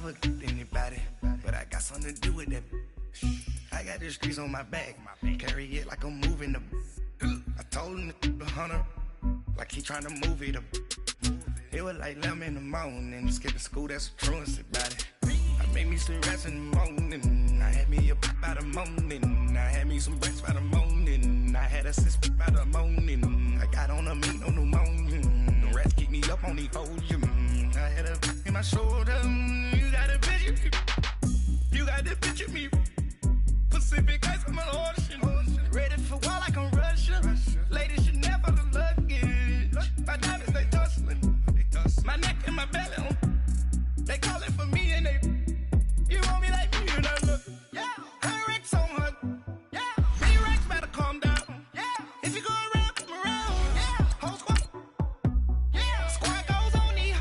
never anybody, but I got something to do with that. I got the streets on my back, carry it like I'm moving the. I told him the hunter, like he trying to move it up. It was like 11 in the morning, skipping school, that's a truancy about it. I made me some rest in the morning, I had me a pop by the morning, I had me some breaks by the morning, I had a sis by the morning, I got on a meat on the morning, the rats keep me up on the podium, I had a in my shoulder, you got a picture, you got the picture me, Pacific ice, I'm an ocean, ready for war like I'm Russian, ladies should never the luggage, my diamonds they tussling. My neck and my belly, they calling for me and they, you want me like me and I look, yeah, her Rex on her, yeah, me Rex better calm down, yeah, if you go around, come around, yeah, whole squad, yeah, squad goes on me,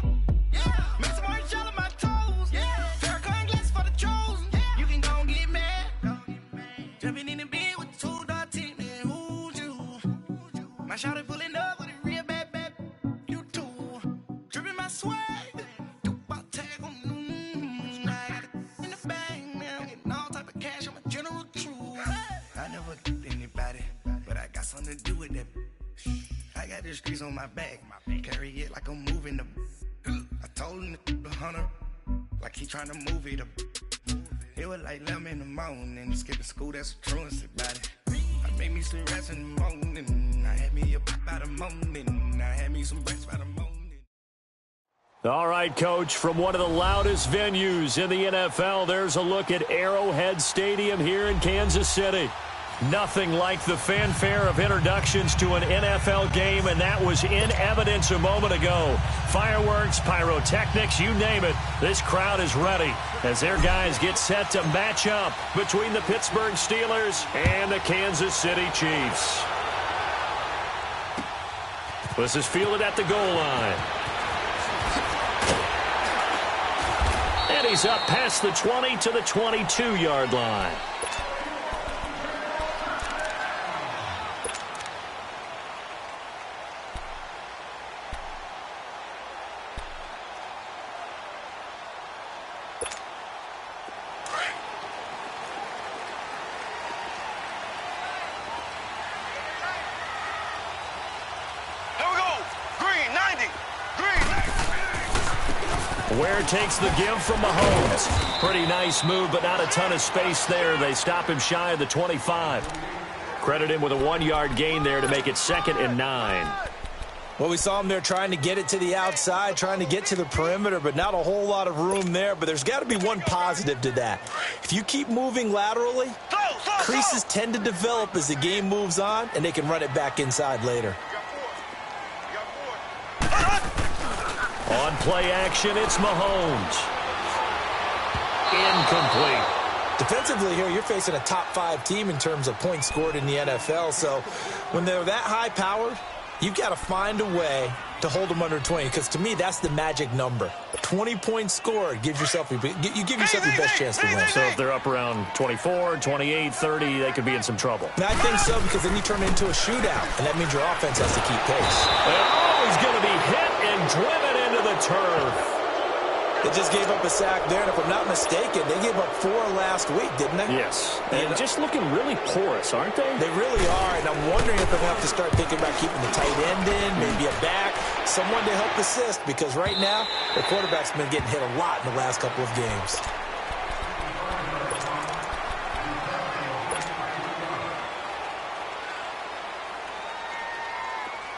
yeah, make some orange gel on my toes, yeah, Farrakhan glass for the chosen, yeah, you can go and get mad, jumping in the bed with 2 dark teeth, man, who's you, my shawty pulling up with a real bad, you too. Dripping my swag, about tag on I got it in the bag now, getting all type of cash, I'm a general true. I never anybody, but I got something to do with that. I got the streets on my back, carry it like I'm moving the. I told him the hunter, like he trying to move it up. It was like 11 in the morning, skipping school, that's a truancy about it. I made me some rest in the morning, I had me a pop by the morning, I had me some breaks by the morning. All right, Coach, from one of the loudest venues in the NFL, there's a look at Arrowhead Stadium here in Kansas City. Nothing like the fanfare of introductions to an NFL game, and that was in evidence a moment ago. Fireworks, pyrotechnics, you name it. This crowd is ready as their guys get set to match up between the Pittsburgh Steelers and the Kansas City Chiefs. This is fielded at the goal line. And he's up past the 20 to the 22-yard line. Ware takes the give from Mahomes. Pretty nice move, but not a ton of space there. They stop him shy of the 25. Credit him with a 1-yard gain there to make it 2nd and 9. Well, we saw him there trying to get it to the outside, trying to get to the perimeter, but not a whole lot of room there. But there's got to be one positive to that. If you keep moving laterally, creases tend to develop as the game moves on, and they can run it back inside later. On play action, it's Mahomes. Incomplete. Defensively here, you're facing a top-5 team in terms of points scored in the NFL. So when they're that high-powered, you've got to find a way to hold them under 20. Because to me, that's the magic number. 20 points scored gives yourself you give yourself your best chance to win. So if they're up around 24, 28, 30, they could be in some trouble. And I think so, because then you turn it into a shootout, and that means your offense has to keep pace. Oh, he's going to be hit and driven into the turf. They just gave up a sack there, and if I'm not mistaken, they gave up 4 last week, didn't they? Yes. And just looking really porous, aren't they? They really are, and I'm wondering if they're going to have to start thinking about keeping the tight end in, maybe a back, someone to help assist, because right now, the quarterback's been getting hit a lot in the last couple of games.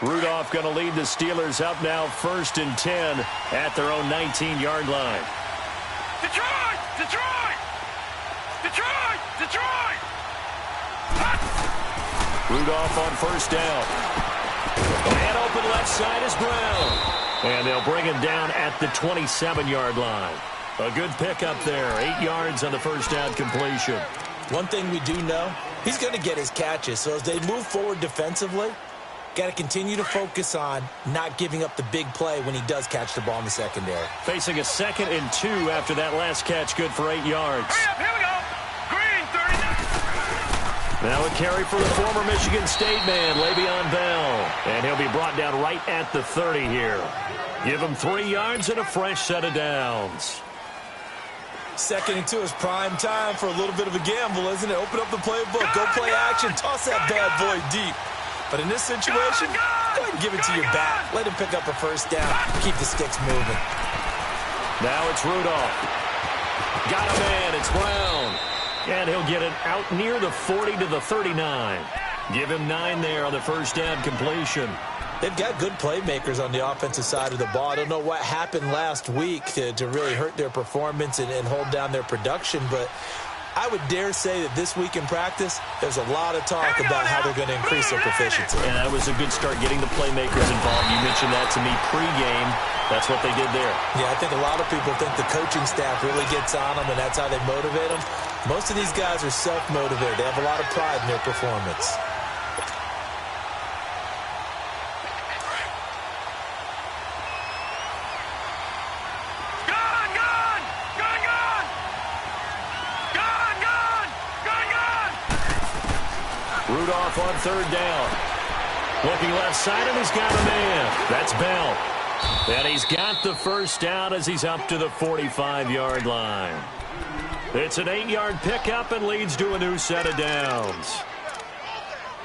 Rudolph going to lead the Steelers up now 1st and 10 at their own 19-yard line. Detroit! Detroit! Detroit! Detroit! Rudolph on 1st down. And open left side is Brown. And they'll bring him down at the 27-yard line. A good pickup there. 8 yards on the 1st down completion. One thing we do know, he's going to get his catches. So as they move forward defensively, got to continue to focus on not giving up the big play when he does catch the ball in the secondary. Facing a 2nd and 2 after that last catch, good for 8 yards. Hurry up, here we go. Green, 39. Now a carry for the former Michigan State man, Le'Veon Bell. And he'll be brought down right at the 30 here. Give him 3 yards and a fresh set of downs. Second and 2 is prime time for a little bit of a gamble, isn't it? Open up the playbook, go play action, toss that bad boy deep. But in this situation, go ahead and give it to your back. Let him pick up a first down. Keep the sticks moving. Now it's Rudolph. Got a man. It's Brown. And he'll get it out near the 40 to the 39. Give him 9 there on the first down completion. They've got good playmakers on the offensive side of the ball. I don't know what happened last week to really hurt their performance and hold down their production, but I would dare say that this week in practice, there's a lot of talk about how they're going to increase their proficiency. And that was a good start, getting the playmakers involved. You mentioned that to me pregame. That's what they did there. Yeah, I think a lot of people think the coaching staff really gets on them, and that's how they motivate them. Most of these guys are self-motivated. They have a lot of pride in their performance. Rudolph on third down. Looking left side, and he's got a man. That's Bell. And he's got the first down as he's up to the 45-yard line. It's an 8-yard pickup and leads to a new set of downs.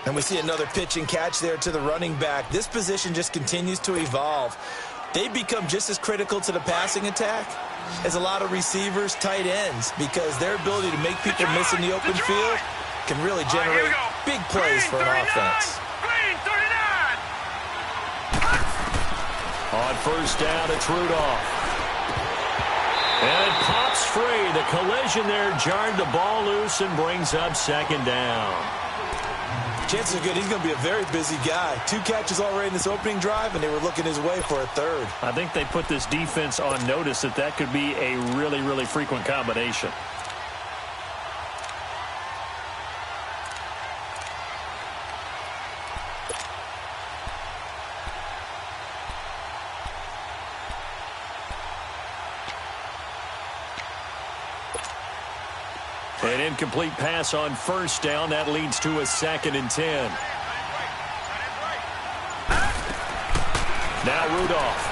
And we see another pitch and catch there to the running back. This position just continues to evolve. They become just as critical to the passing attack as a lot of receivers, tight ends, because their ability to make people miss in the open field can really generate big plays for an offense. On first down, it's Rudolph. And it pops free. The collision there jarred the ball loose and brings up second down. Chances are good he's going to be a very busy guy. 2 catches already in this opening drive, and they were looking his way for a third. I think they put this defense on notice that could be a really, really frequent combination. An incomplete pass on first down. That leads to a 2nd and 10. Now Rudolph.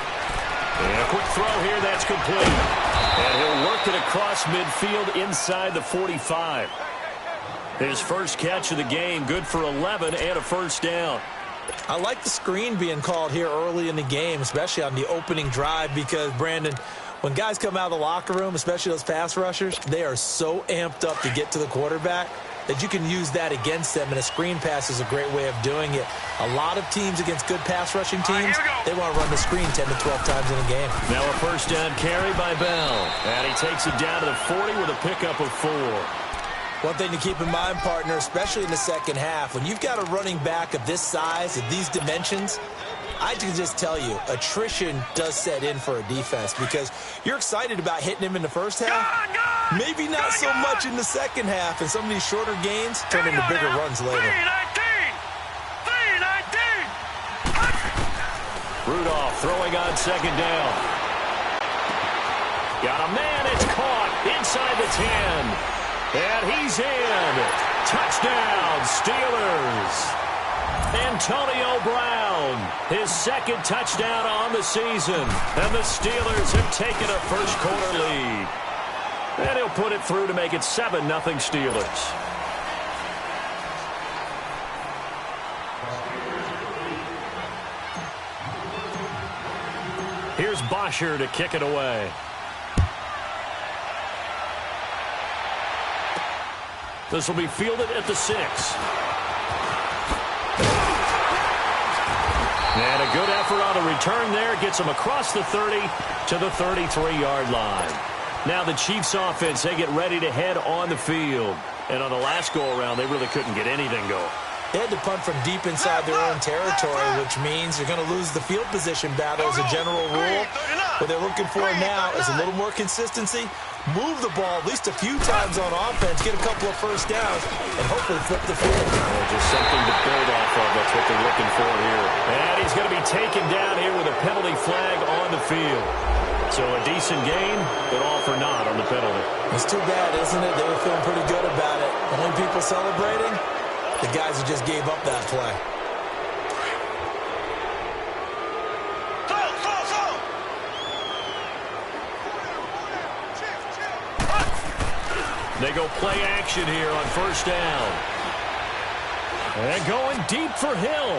And a quick throw here. That's complete. And he'll work it across midfield inside the 45. His first catch of the game. Good for 11 and a first down. I like the screen being called here early in the game, especially on the opening drive, because, Brandon, when guys come out of the locker room, especially those pass rushers, they are so amped up to get to the quarterback that you can use that against them, and a screen pass is a great way of doing it. A lot of teams against good pass rushing teams, they want to run the screen 10 to 12 times in a game. Now a first down carry by Bell, and he takes it down to the 40 with a pickup of 4. One thing to keep in mind, partner, especially in the second half, when you've got a running back of this size, of these dimensions, I can just tell you, attrition does set in for a defense, because you're excited about hitting him in the first half. Maybe not so much in the second half, and some of these shorter gains turn into bigger runs later. Rudolph throwing on second down. Got a man, it's caught inside the 10. And he's in. Touchdown, Steelers. Antonio Brown, his 2nd touchdown on the season. And the Steelers have taken a first quarter lead. And he'll put it through to make it 7-0 Steelers. Here's Bosher to kick it away. This will be fielded at the 6. And a good effort on the return there. Gets him across the 30 to the 33-yard line. Now the Chiefs offense, they get ready to head on the field. And on the last go-around, they really couldn't get anything going. They had to punt from deep inside their own territory, which means you're going to lose the field position battle as a general rule. What they're looking for now is a little more consistency. Move the ball at least a few times on offense, get a couple of first downs, and hopefully flip the field. Just something to build off of. That's what they're looking for here. And he's going to be taken down here with a penalty flag on the field. So a decent gain, but all for naught on the penalty. It's too bad, isn't it? They were feeling pretty good about it. The only people celebrating, the guys who just gave up that play. They go play action here on first down. And going deep for Hill.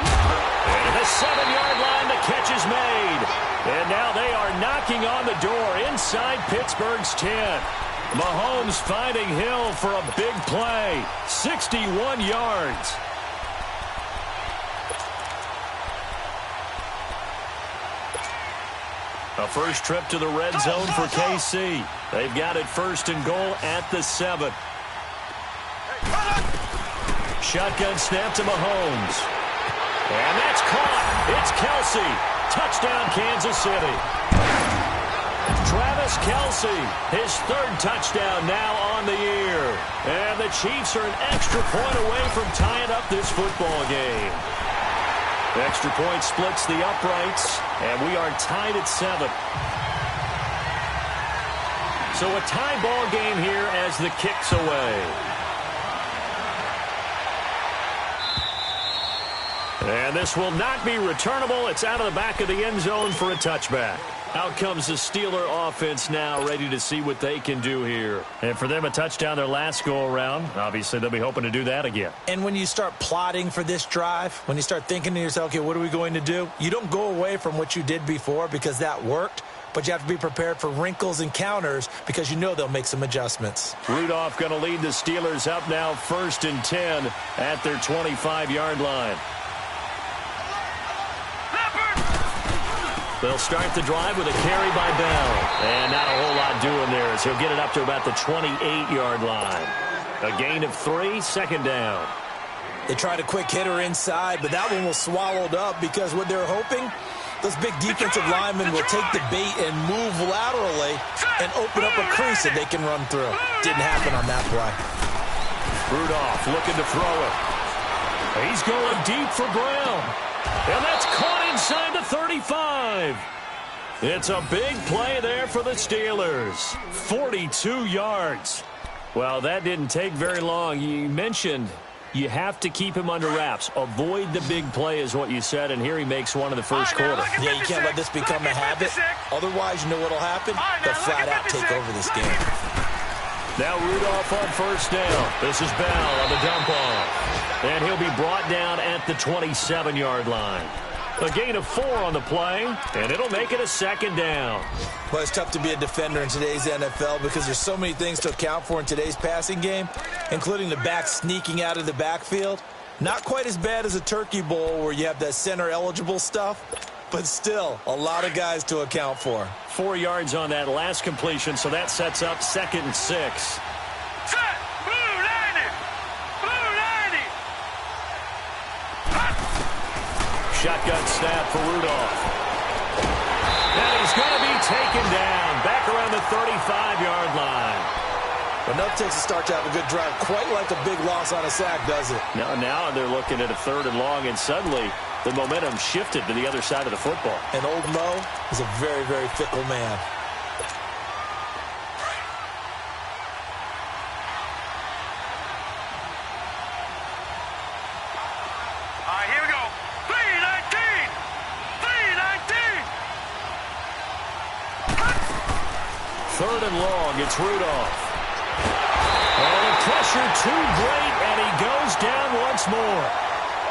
And the 7-yard line, the catch is made. And now they are knocking on the door inside Pittsburgh's 10. Mahomes finding Hill for a big play. 61 yards. A first trip to the red zone for KC. They've got it first and goal at the 7. Shotgun snap to Mahomes. And that's caught. It's Kelsey. Touchdown, Kansas City. Travis Kelsey, his 3rd touchdown now on the year. And the Chiefs are an extra point away from tying up this football game. The extra point splits the uprights, and we are tied at 7. So a tie ball game here as the kick's away. And this will not be returnable. It's out of the back of the end zone for a touchback. Out comes the Steeler offense now, ready to see what they can do here. And for them, a touchdown their last go-around. Obviously, they'll be hoping to do that again. And when you start plotting for this drive, when you start thinking to yourself, okay, what are we going to do? You don't go away from what you did before because that worked. But you have to be prepared for wrinkles and counters because you know they'll make some adjustments. Rudolph going to lead the Steelers up now 1st and 10 at their 25-yard line. They'll start the drive with a carry by Bell. And not a whole lot doing there as he'll get it up to about the 28-yard line. A gain of 3, 2nd down. They tried a quick hitter inside, but that one was swallowed up because what they're hoping, those big defensive linemen will take the bait and move laterally and open up a crease that they can run through. Didn't happen on that play. Rudolph looking to throw it. He's going deep for Brown. And that's caught inside the 35. It's a big play there for the Steelers. 42 yards. Well, that didn't take very long. You mentioned you have to keep him under wraps. Avoid the big play is what you said, and here he makes one in the first quarter. Yeah, you can't let this become a habit. Otherwise, you know what will happen? They'll flat out take over this game. Now Rudolph on first down. This is Bell on the dump off. And he'll be brought down at the 27-yard line. A gain of 4 on the play, and it'll make it a 2nd down. Well, it's tough to be a defender in today's NFL because there's so many things to account for in today's passing game, including the back sneaking out of the backfield. Not quite as bad as a turkey bowl where you have that center-eligible stuff, but still a lot of guys to account for. 4 yards on that last completion, so that sets up 2nd and 6. Shotgun snap for Rudolph. And he's going to be taken down back around the 35-yard line. Enough takes to start to have a good drive. Quite like a big loss on a sack, does it? Now they're looking at a 3rd and long, and suddenly the momentum shifted to the other side of the football. And old Mo is a very, very fickle man. Third and long, it's Rudolph. Oh, the pressure too great, and he goes down once more.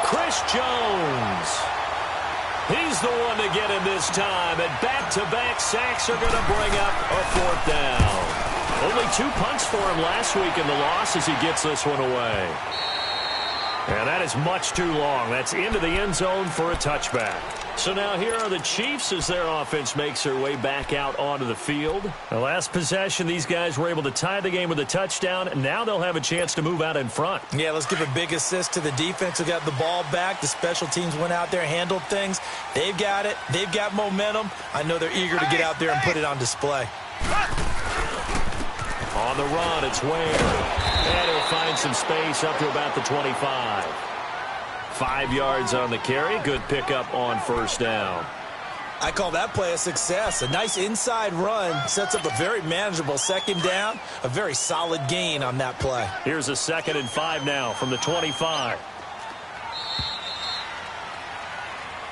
Chris Jones. He's the one to get him this time, and back-to-back sacks are going to bring up a 4th down. Only 2 punts for him last week in the loss as he gets this one away. And that is much too long. That's into the end zone for a touchback. So now here are the Chiefs as their offense makes their way back out onto the field. The last possession, these guys were able to tie the game with a touchdown. Now they'll have a chance to move out in front. Yeah, let's give a big assist to the defense who got the ball back. The special teams went out there, handled things. They've got it. They've got momentum. I know they're eager to get out there and put it on display. On the run, it's Ware. And he'll find some space up to about the 25. 5 yards on the carry. Good pickup on first down. I call that play a success. A nice inside run sets up a very manageable 2nd down. A very solid gain on that play. Here's a 2nd and 5 now from the 25.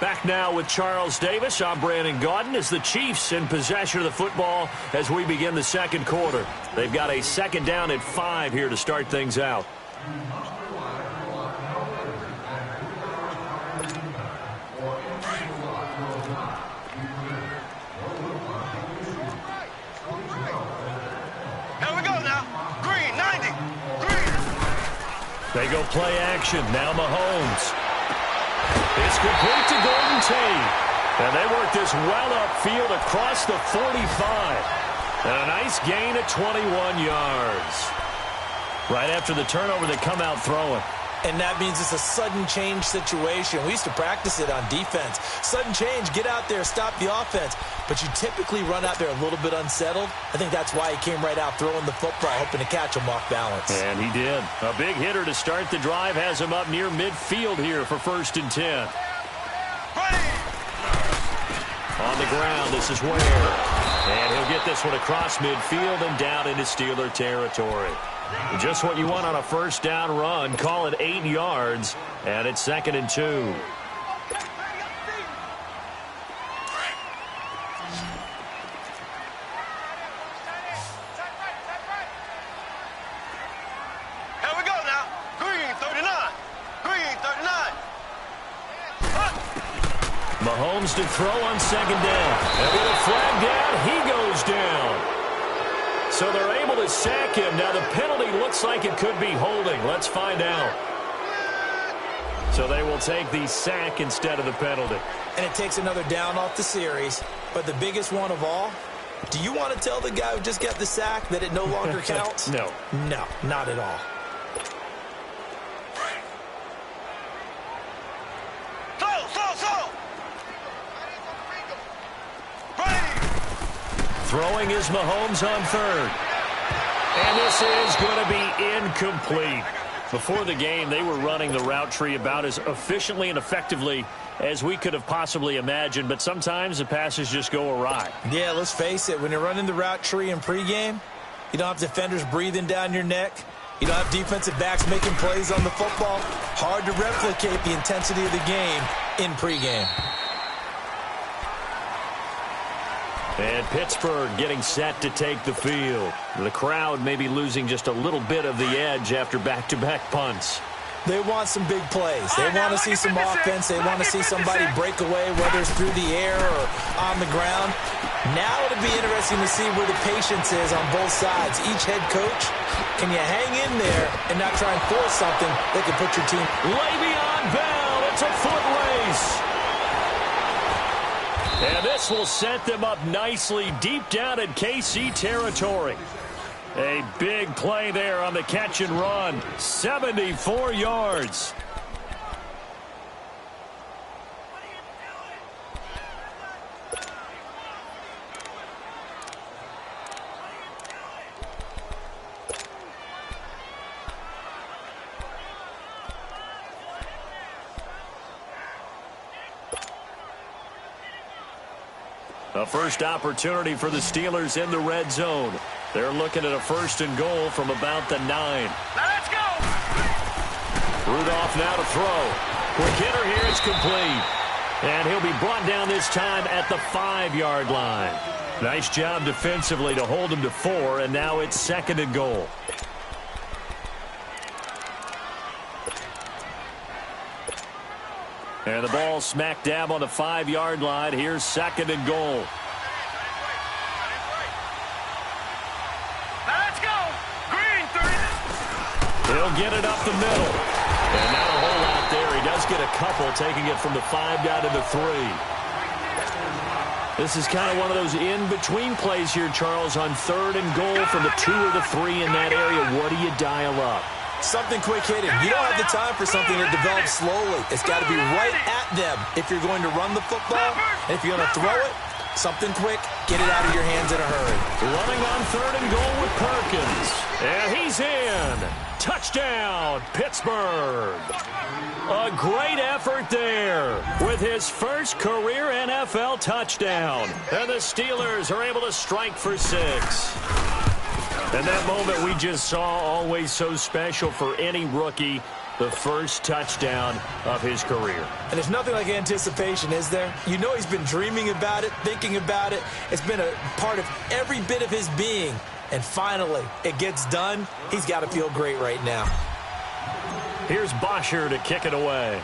Back now with Charles Davis. I'm Brandon Gaudin as the Chiefs in possession of the football as we begin the second quarter. They've got a second down at 5 here to start things out. Here we go now. Green, 90. Green. They go play action. Now Mahomes. It's complete to Golden Tate. And they work this well upfield across the 45. And a nice gain of 21 yards. Right after the turnover, they come out throwing. And that means it's a sudden change situation. We used to practice it on defense. Sudden change, get out there, stop the offense. But you typically run out there a little bit unsettled. I think that's why he came right out throwing the football, hoping to catch him off balance. And he did. A big hitter to start the drive has him up near midfield here for 1st and 10. On the ground, this is Ware. And he'll get this one across midfield and down into Steeler territory. Just what you want on a first down run. Call it 8 yards, and it's 2nd and 2. Here we go now. Green, 39. Green, 39. Mahomes to throw on 2nd down. And with a flag down, he goes down. So they're able to sack him. Now the penalty looks like it could be holding. Let's find out. So they will take the sack instead of the penalty. And it takes another down off the series. But the biggest one of all, do you want to tell the guy who just got the sack that it no longer counts? No. No, not at all. Throwing is Mahomes on 3rd. And this is going to be incomplete. Before the game, they were running the route tree about as efficiently and effectively as we could have possibly imagined, but sometimes the passes just go awry. Yeah, let's face it. When you're running the route tree in pregame, you don't have defenders breathing down your neck. You don't have defensive backs making plays on the football. Hard to replicate the intensity of the game in pregame. And Pittsburgh getting set to take the field. The crowd may be losing just a little bit of the edge after back-to-back punts. They want some big plays. They want to see some offense. They want to see somebody break away, whether it's through the air or on the ground. Now it'll be interesting to see where the patience is on both sides. Each head coach, can you hang in there and not try and force something that can put your team? Le'Veon Bell, it's a foot race. And this will set them up nicely deep down in KC territory. A big play there on the catch and run. 74 yards. A first opportunity for the Steelers in the red zone. They're looking at a 1st and goal from about the 9. Now let's go. Rudolph now to throw. Quick hitter here, it's complete. And he'll be brought down this time at the 5-yard line. Nice job defensively to hold him to 4, and now it's 2nd and goal. And the ball smack dab on the 5-yard line. Here's 2nd and goal. Now let's go. Green, 30. He'll get it up the middle. And not a whole lot there. He does get a couple, taking it from the 5 down to the 3. This is kind of one of those in-between plays here, Charles, on 3rd and goal from the 2 or the 3 in that area. What do you dial up? Something quick hitting. You don't have the time for something that develops slowly. It's got to be right at them if you're going to run the football. And if you're going to throw it, something quick, get it out of your hands in a hurry. Running on 3rd and goal with Perkins. And he's in. Touchdown, Pittsburgh. A great effort there with his first career NFL touchdown. And the Steelers are able to strike for 6. And that moment we just saw, always so special for any rookie. the first touchdown of his career. And there's nothing like anticipation, is there? You know he's been dreaming about it, thinking about it. It's been a part of every bit of his being. And finally, it gets done. He's got to feel great right now. Here's Bosher to kick it away.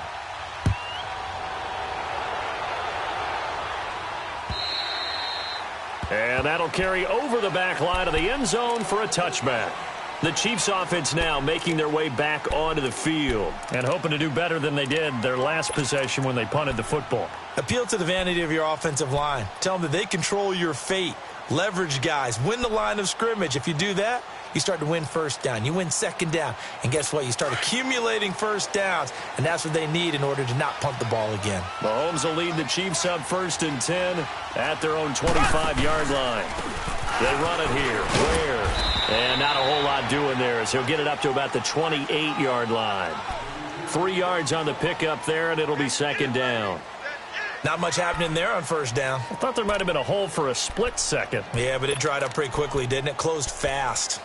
And that'll carry over the back line of the end zone for a touchback. The Chiefs offense now making their way back onto the field and hoping to do better than they did their last possession when they punted the football. Appeal to the vanity of your offensive line. Tell them that they control your fate. Leverage guys. Win the line of scrimmage. If you do that, you start to win first down. You win second down. And guess what? You start accumulating first downs. And that's what they need in order to not punt the ball again. Mahomes will lead the Chiefs up 1st and 10 at their own 25-yard line. They run it here. Where? And not a whole lot doing there as he'll get it up to about the 28-yard line. 3 yards on the pickup there, and it'll be second down. Not much happening there on first down. I thought there might have been a hole for a split second. Yeah, but it dried up pretty quickly, didn't it? Closed fast.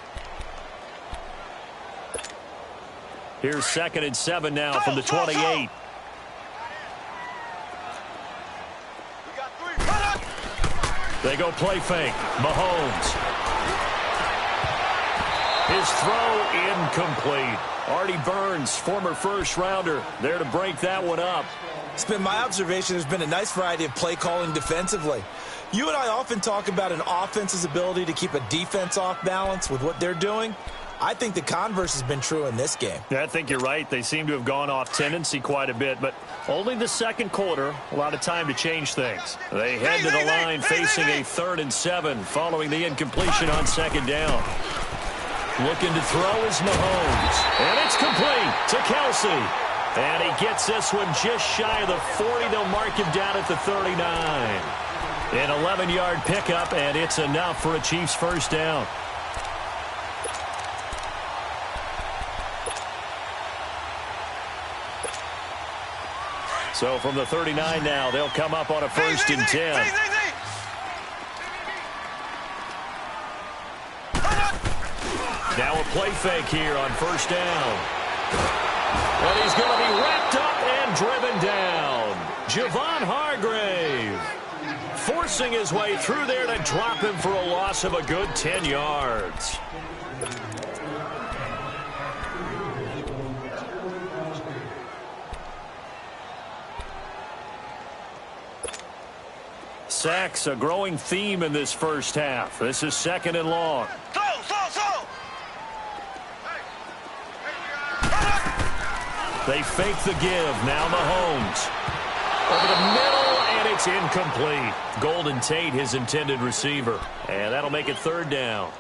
Here's 2nd and 7 now from the 28. They go play fake. Mahomes. His throw incomplete. Artie Burns, former first-rounder, there to break that one up. It's been my observation there's been a nice variety of play calling defensively. You and I often talk about an offense's ability to keep a defense off balance with what they're doing. I think the converse has been true in this game. Yeah, I think you're right. They seem to have gone off tendency quite a bit, but only the second quarter, a lot of time to change things. They head to the line facing a 3rd and 7 following the incompletion on second down. Looking to throw is Mahomes. And it's complete to Kelsey. And he gets this one just shy of the 40. They'll mark him down at the 39. An 11-yard pickup, and it's enough for a Chiefs first down. So from the 39 now, they'll come up on a 1st and 10. Now a play fake here on first down. And he's going to be wrapped up and driven down. Javon Hargrave forcing his way through there to drop him for a loss of a good 10 yards. Sacks, a growing theme in this first half. This is 2nd and long. They fake the give. Now Mahomes. Over the middle, and it's incomplete. Golden Tate, his intended receiver. And that'll make it 3rd down.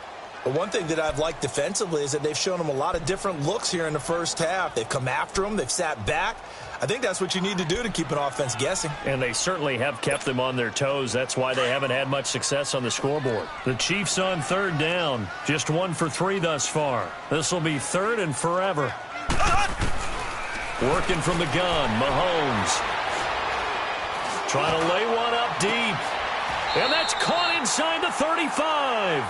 But one thing that I've liked defensively is that they've shown them a lot of different looks here in the first half. They've come after them. They've sat back. I think that's what you need to do to keep an offense guessing. And they certainly have kept them on their toes. That's why they haven't had much success on the scoreboard. The Chiefs on 3rd down. Just 1 for 3 thus far. This will be 3rd and forever. Working from the gun, Mahomes. Trying to lay one up deep. And that's caught inside the 35.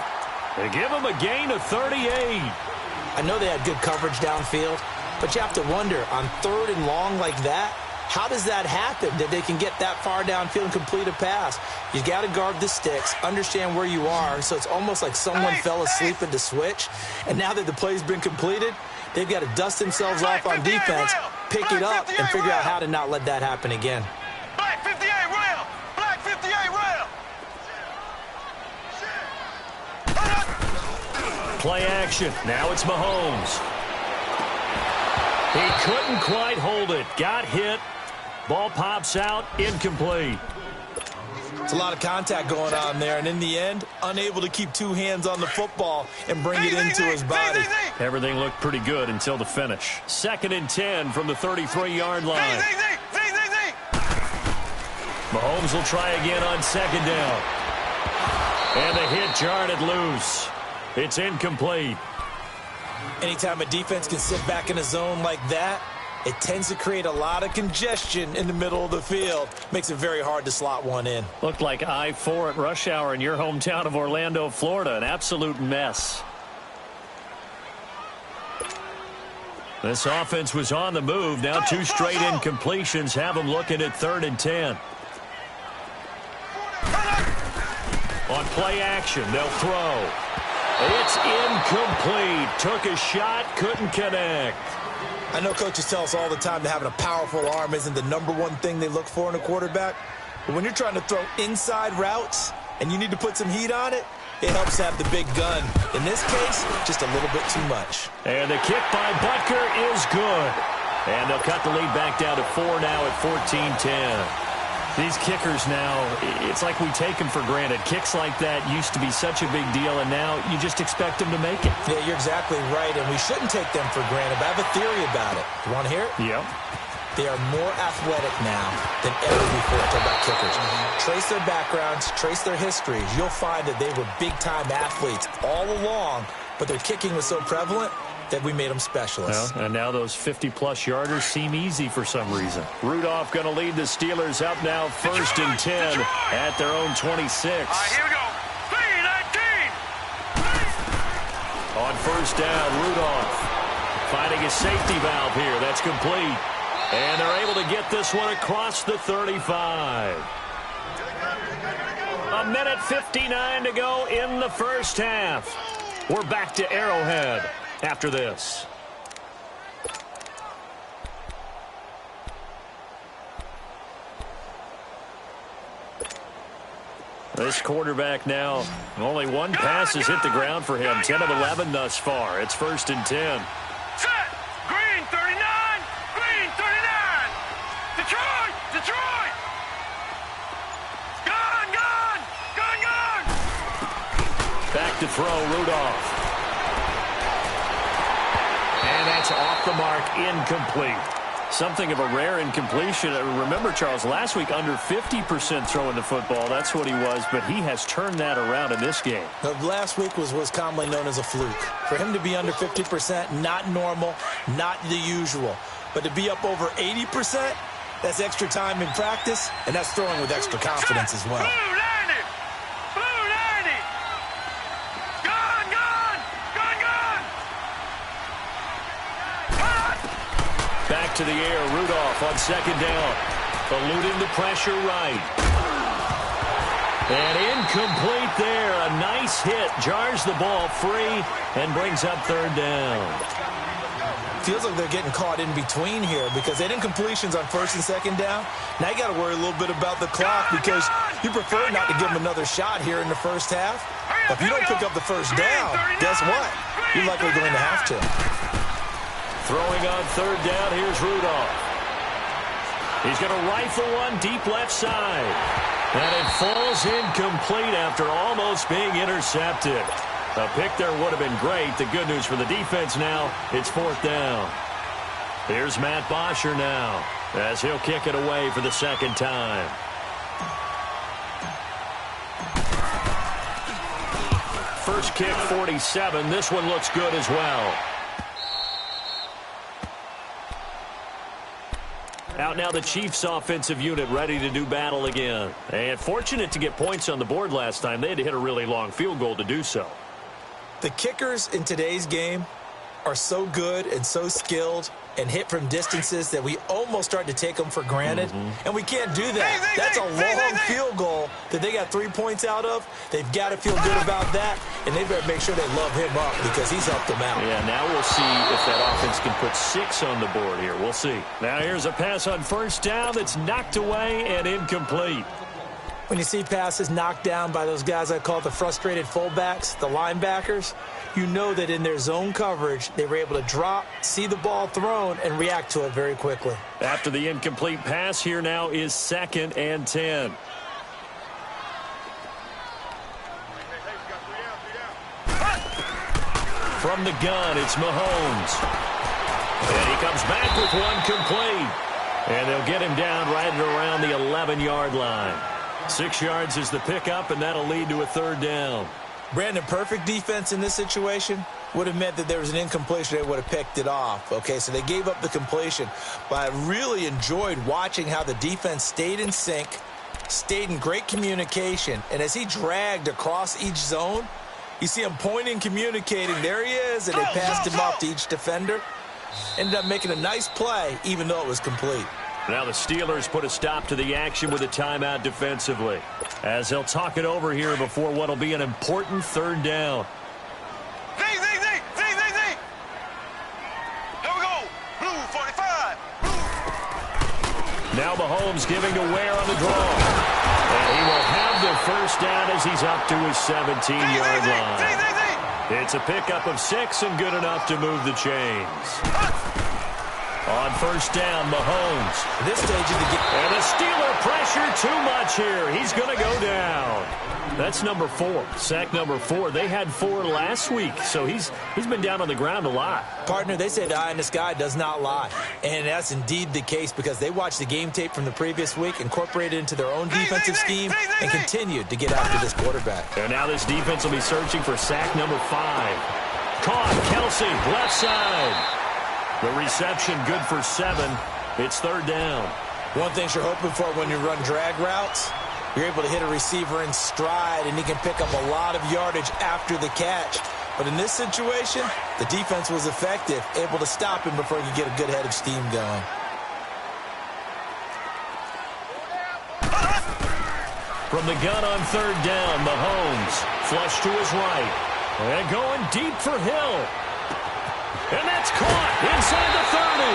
They give him a gain of 38. I know they had good coverage downfield, but you have to wonder, on 3rd and long like that, how does that happen, that they can get that far downfield and complete a pass? You got to guard the sticks, understand where you are, so it's almost like someone fell asleep at the switch, and now that the play's been completed, they've got to dust themselves off on defense, pick it up, and figure out how to not let that happen again. Black 58 rail! Black 58 rail! Play action. Now it's Mahomes. He couldn't quite hold it. Got hit. Ball pops out. Incomplete. It's a lot of contact going on there, and in the end, unable to keep 2 hands on the football and bring it into his body. Everything looked pretty good until the finish. 2nd and 10 from the 33-yard line. Mahomes will try again on 2nd down. And the hit jarred it loose. It's incomplete. Anytime a defense can sit back in a zone like that, it tends to create a lot of congestion in the middle of the field. Makes it very hard to slot one in. Looked like I-4 at rush hour in your hometown of Orlando, Florida. An absolute mess. This offense was on the move. Now two straight incompletions have them looking at 3rd and 10. On play action, they'll throw. It's incomplete. Took a shot, couldn't connect. I know coaches tell us all the time that having a powerful arm isn't the #1 thing they look for in a quarterback. But when you're trying to throw inside routes and you need to put some heat on it, it helps to have the big gun. In this case, just a little bit too much. And the kick by Butker is good. And they'll cut the lead back down to 4 now at 14-10. These kickers now, it's like we take them for granted. Kicks like that used to be such a big deal, and now you just expect them to make it. Yeah, you're exactly right, and we shouldn't take them for granted. But I have a theory about it. You want to hear it? Yep. They are more athletic now than ever before. Talk about kickers. Trace their backgrounds, trace their histories. You'll find that they were big-time athletes all along, but their kicking was so prevalent that we made them specialists. Well, and now those 50-plus yarders seem easy for some reason. Rudolph going to lead the Steelers up now 1st and 10 at their own 26. All right, here we go. 3-19. On 1st down, Rudolph finding a safety valve here. That's complete. And they're able to get this one across the 35. A minute 59 to go in the first half. We're back to Arrowhead after this. This quarterback now, only one pass has hit the ground for him. 10 of 11 thus far. It's 1st and 10. Set. Green 39. Green 39. Detroit. Detroit. Gone. Gone. Gone. Gone. Back to throw, Rudolph. And that's off the mark, incomplete. Something of a rare incompletion. Remember, Charles, last week under 50% throwing the football. That's what he was, but he has turned that around in this game. Last week was what's commonly known as a fluke. For him to be under 50%, not normal, not the usual. But to be up over 80%, that's extra time in practice, and that's throwing with extra confidence as well. Back to the air, Rudolph on 2nd down. Eluding the pressure right. And incomplete there. A nice hit. Jars the ball free and brings up 3rd down. Feels like they're getting caught in between here because they didn't completions on 1st and 2nd down. Now you got to worry a little bit about the clock because you prefer not to give them another shot here in the first half. But if you don't pick up the 1st down, guess what? You're likely going to have to. Throwing on 3rd down, here's Rudolph. He's going to rifle one deep left side. And it falls incomplete after almost being intercepted. A pick there would have been great. The good news for the defense now, it's 4th down. Here's Matt Bosher now as he'll kick it away for the 2nd time. First kick, 47. This one looks good as well. Out now the Chiefs offensive unit ready to do battle again. And fortunate to get points on the board last time. They had to hit a really long field goal to do so. The kickers in today's game are so good and so skilled and hit from distances that we almost start to take them for granted. And we can't do that. That's a long field goal that they got 3 points out of. They've got to feel good about that, and they better make sure they love him up because he's helped them out. Yeah, now we'll see if that offense can put 6 on the board here. We'll see. Now here's a pass on 1st down that's knocked away and incomplete. When you see passes knocked down by those guys I call the frustrated fullbacks, the linebackers, you know that in their zone coverage, they were able to drop, see the ball thrown, and react to it very quickly. After the incomplete pass, here now is 2nd and 10. From the gun, it's Mahomes. And he comes back with one complete. And they'll get him down right at around the 11-yard line. 6 yards is the pickup, and that'll lead to a 3rd down. Brandon, perfect defense in this situation would have meant that there was an incompletion. They would have picked it off. Okay, so they gave up the completion. But I really enjoyed watching how the defense stayed in sync, stayed in great communication. And as he dragged across each zone, you see him pointing, communicating. There he is, and they passed him off to each defender. ended up making a nice play, even though it was complete. Now the Steelers put a stop to the action with a timeout defensively, as they'll talk it over here before what will be an important third down. Z. Here we go. Blue 45. Now Mahomes giving to Ware on the draw. And he will have the first down as he's up to his 17-yard line. It's a pickup of 6 and good enough to move the chains. On first down, Mahomes. At this stage of the game. And the Steeler pressure too much here. He's going to go down. That's number 4. Sack number 4. They had 4 last week, so he's been down on the ground a lot. Partner, they say the eye in the sky does not lie. And that's indeed the case because they watched the game tape from the previous week, incorporated it into their own defensive scheme, and continued to get after this quarterback. And now this defense will be searching for sack number 5. Caught, Kelsey, left side. The reception good for 7. It's third down. One thing you're hoping for when you run drag routes, you're able to hit a receiver in stride, and he can pick up a lot of yardage after the catch. But in this situation, the defense was effective, able to stop him before he could get a good head of steam going. From the gun on third down, Mahomes flush to his right. And going deep for Hill. And that's caught inside the 30.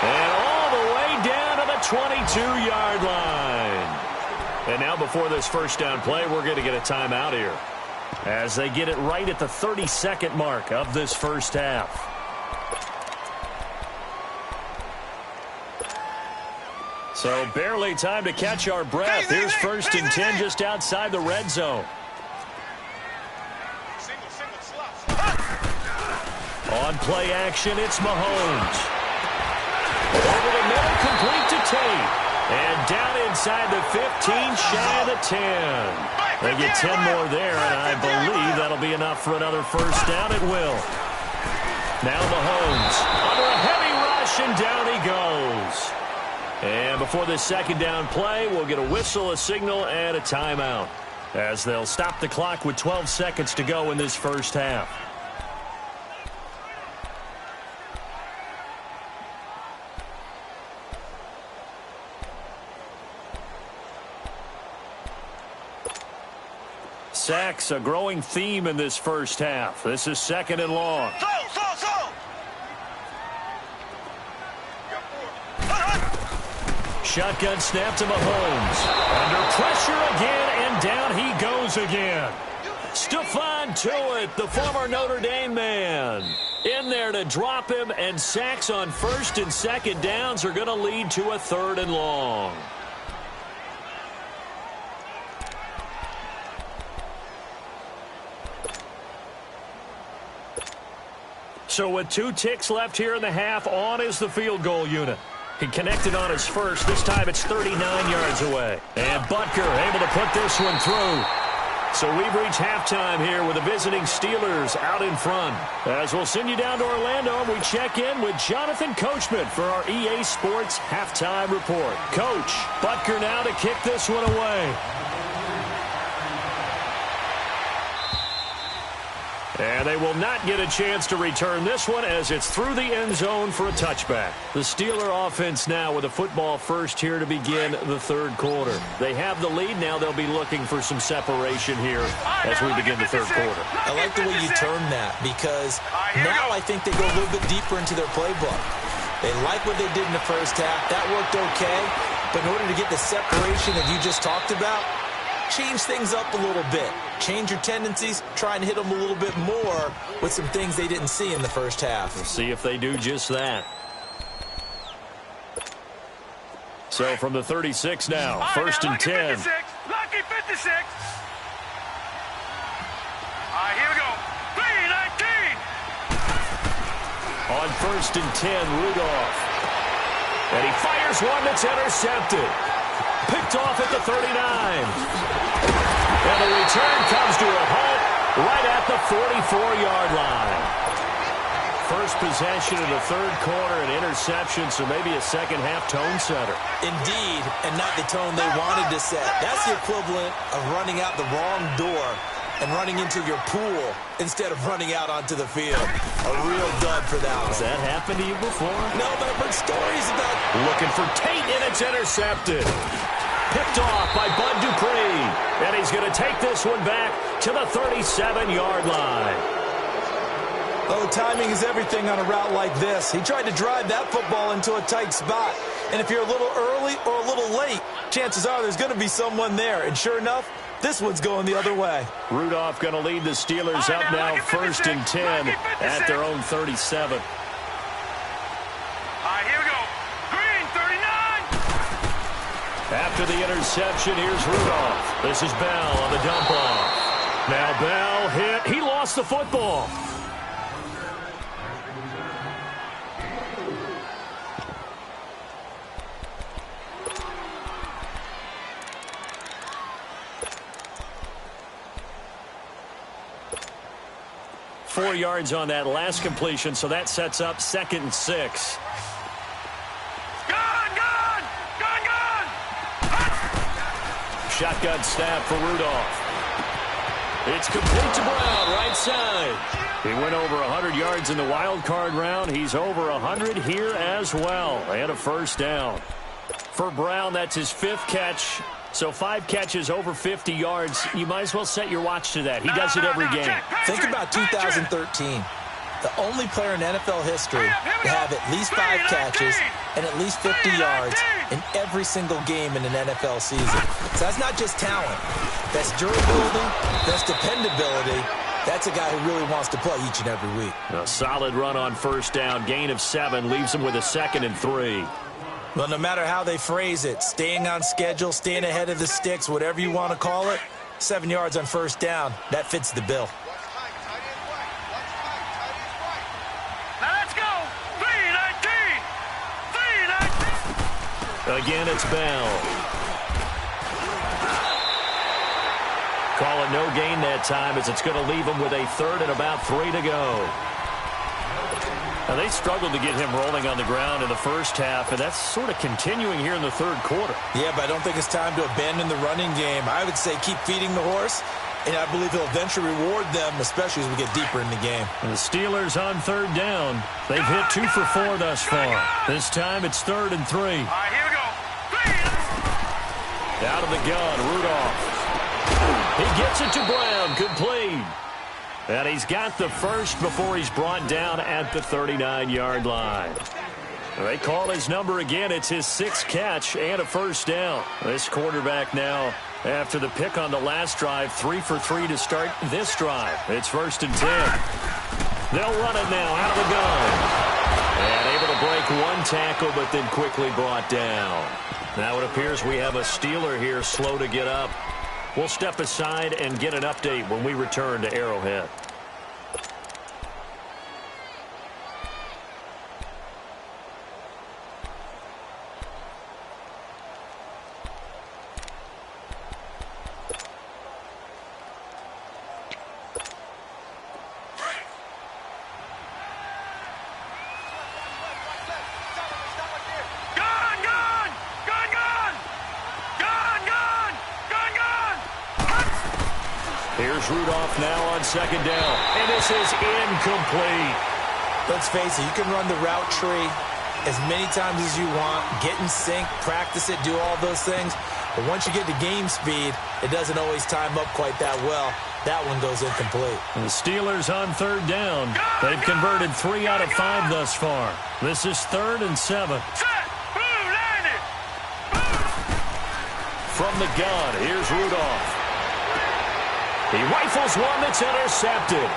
And all the way down to the 22-yard line. And now before this first down play, we're going to get a timeout here, as they get it right at the 32nd mark of this first half. So barely time to catch our breath. Here's first and 10 just outside the red zone. On play action, it's Mahomes. Over the middle, complete to Tate. And down inside the 15, shy of the 10. They get 10 more there, and I believe that'll be enough for another first down. It will. Now Mahomes under a heavy rush, and down he goes. And before this second down play, we'll get a whistle, a signal, and a timeout, as they'll stop the clock with 12 seconds to go in this first half. Sacks, a growing theme in this first half. This is second and long. Shotgun snap to Mahomes. Under pressure again, and down he goes again. Stephon Tuitt, the former Notre Dame man, in there to drop him, and sacks on first and second downs are going to lead to a third and long. So with 2 ticks left here in the half, on is the field goal unit. He connected on his first. This time it's 39 yards away. And Butker able to put this one through. So we've reached halftime here with the visiting Steelers out in front. As we'll send you down to Orlando, we check in with Jonathan Coachman for our EA Sports Halftime Report. Coach, Butker now to kick this one away. And they will not get a chance to return this one, as it's through the end zone for a touchback. The Steeler offense now with a football first here to begin the third quarter. They have the lead. Now they'll be looking for some separation here as we begin the third quarter. I like the way you term that, because now I think they go a little bit deeper into their playbook. They like what they did in the first half. That worked okay. But in order to get the separation that you just talked about, change things up a little bit. Change your tendencies. Try and hit them a little bit more with some things they didn't see in the first half. We'll see if they do just that. So from the 36 now, first and 10. Lucky 56. All right, here we go. 3-19. On first and 10, Rudolph. And he fires one that's intercepted. Picked off at the 39. And the return comes to a halt right at the 44-yard line. First possession of the third quarter, an interception, so maybe a second-half tone setter. Indeed, and not the tone they wanted to set. That's the equivalent of running out the wrong door and running into your pool instead of running out onto the field. A real dud for that one. Has that happened to you before? No, but I've heard stories about... Looking for Tate, and it's intercepted. Picked off by Bud Dupree. And he's going to take this one back to the 37-yard line. Oh, timing is everything on a route like this. He tried to drive that football into a tight spot. And if you're a little early or a little late, chances are there's going to be someone there. And sure enough, this one's going the other way. Rudolph going to lead the Steelers up now 1st and 10 at their own 37. All right, here we go. Green, 39. After the interception, here's Rudolph. This is Bell on the dump off. Now Bell hit. He lost the football. Four yards on that last completion, so that sets up 2nd and 6. Shotgun snap for Rudolph. It's complete to Brown, right side. He went over 100 yards in the wild card round. He's over 100 here as well. And a first down. For Brown, that's his 5th catch. So 5 catches over 50 yards. You might as well set your watch to that. He does it every game. Think about 2013. The only player in NFL history to have at least 5 catches and at least 50 yards in every single game in an NFL season. So that's not just talent. That's durability. That's dependability. That's a guy who really wants to play each and every week. A solid run on first down. Gain of 7 leaves him with a 2nd and 3. Well, no matter how they phrase it, staying on schedule, staying ahead of the sticks, whatever you want to call it, 7 yards on first down, that fits the bill. Now let's go. 3-19. Again, it's Bell. Call it no gain that time as it's going to leave him with a 3rd and about 3 to go. Now, they struggled to get him rolling on the ground in the first half, and that's sort of continuing here in the 3rd quarter. Yeah, but I don't think it's time to abandon the running game. I would say keep feeding the horse, and I believe he'll eventually reward them, especially as we get deeper in the game. And the Steelers on 3rd down. They've hit 2 for 4 thus far. This time it's 3rd and 3. All right, here we go. Out of the gun, Rudolph. He gets it to Brown. Complete. And he's got the first before he's brought down at the 39-yard line. They call his number again. It's his 6th catch and a first down. This quarterback now, after the pick on the last drive, 3 for 3 to start this drive. It's 1st and 10. They'll run it now out of the gun. And able to break 1 tackle, but then quickly brought down. Now it appears we have a Steeler here slow to get up. We'll step aside and get an update when we return to Arrowhead. Here's Rudolph now on 2nd down. And this is incomplete. Let's face it, you can run the route tree as many times as you want, get in sync, practice it, do all those things. But once you get to game speed, it doesn't always time up quite that well. That one goes incomplete. And the Steelers on 3rd down. They've converted 3 out of 5 thus far. This is 3rd and 7. From the gun, here's Rudolph. He rifles one that's intercepted.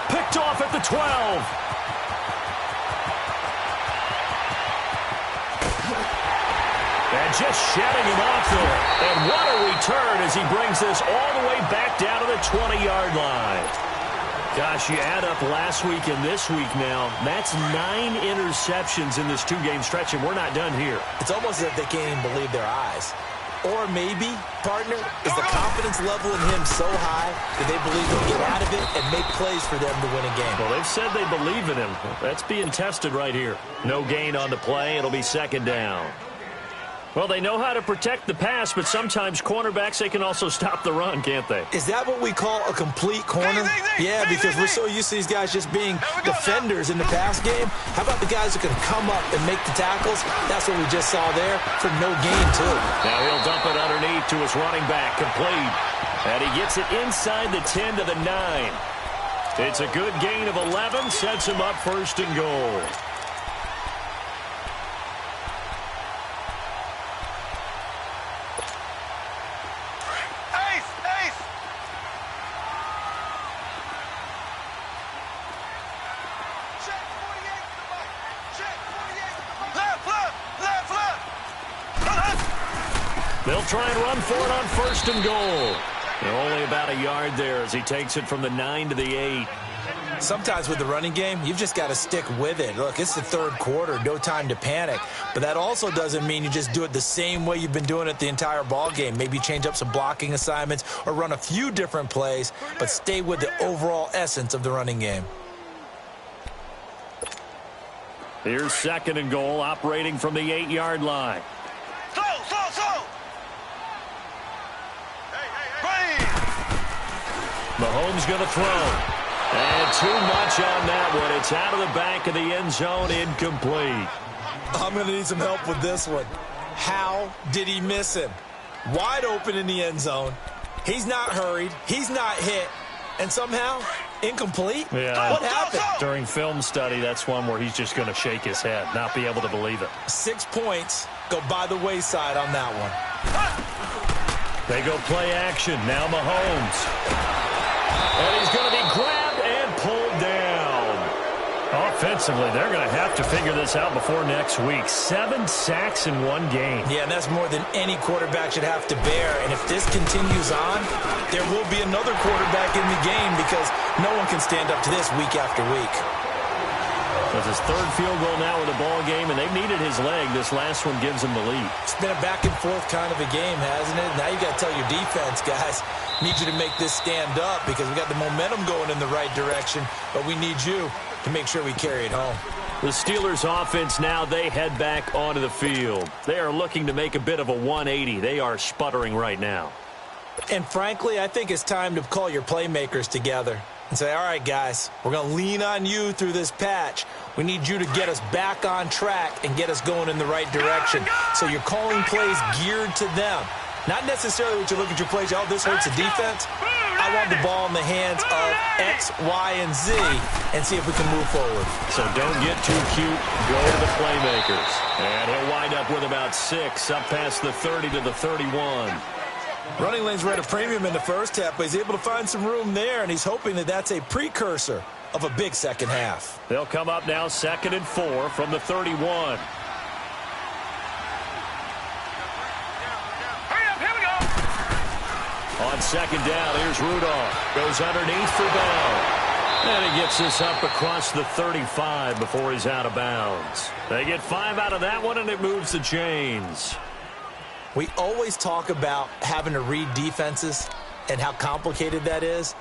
Picked off at the 12. And just shedding him off there. And what a return as he brings this all the way back down to the 20-yard line. Gosh, you add up last week and this week now, that's 9 interceptions in this 2-game stretch, and we're not done here. It's almost as if they can't even believe their eyes. Or maybe, partner, is the confidence level in him so high that they believe he'll get out of it and make plays for them to win a game. Well, they've said they believe in him. That's being tested right here. No gain on the play. It'll be 2nd down. Well, they know how to protect the pass, but sometimes cornerbacks, they can also stop the run, can't they? Is that what we call a complete corner? Yeah, because we're so used to these guys just being defenders in the pass game. How about the guys who can come up and make the tackles? That's what we just saw there for no gain, too. Now he'll dump it underneath to his running back, complete. And he gets it inside the 10 to the 9. It's a good gain of 11, sets him up first and goal. They'll try and run for it on first and goal. Only about a yard there as he takes it from the 9 to the 8. Sometimes with the running game, you've just got to stick with it. Look, it's the third quarter, no time to panic. But that also doesn't mean you just do it the same way you've been doing it the entire ball game. Maybe change up some blocking assignments or run a few different plays, but stay with the overall essence of the running game. Here's second and goal, operating from the 8-yard line. Slow. Mahomes going to throw. And too much on that one. It's out of the back of the end zone, incomplete. I'm going to need some help with this one. How did he miss him? Wide open in the end zone. He's not hurried. He's not hit. And somehow, incomplete? Yeah. What happened? During film study, that's one where he's just going to shake his head, not be able to believe it. 6 points go by the wayside on that one. They go play action. Now Mahomes. And he's going to be grabbed and pulled down. Offensively, they're going to have to figure this out before next week. 7 sacks in one game. Yeah, and that's more than any quarterback should have to bear. And if this continues on, there will be another quarterback in the game because no one can stand up to this week after week. That's his third field goal now in the ball game, and they've needed his leg. This last one gives him the lead. It's been a back-and-forth kind of a game, hasn't it? Now you got to tell your defense, guys, need you to make this stand up because we got the momentum going in the right direction, but we need you to make sure we carry it home. The Steelers offense now, they head back onto the field. They are looking to make a bit of a 180. They are sputtering right now. And frankly, I think it's time to call your playmakers together and say, all right, guys, we're going to lean on you through this patch. We need you to get us back on track and get us going in the right direction. So you're calling plays geared to them. Not necessarily what you look at your plays, oh, this hurts the defense. I want the ball in the hands of X, Y, and Z and see if we can move forward. So don't get too cute. Go to the playmakers. And he'll wind up with about 6 up past the 30 to the 31. Running lanes were at a premium in the first half, but he's able to find some room there, and he's hoping that that's a precursor of a big second half. They'll come up now 2nd and 4 from the 31. On 2nd down, here's Rudolph. Goes underneath for Bell. And he gets this up across the 35 before he's out of bounds. They get 5 out of that one, and it moves the chains. We always talk about having to read defenses and how complicated that is.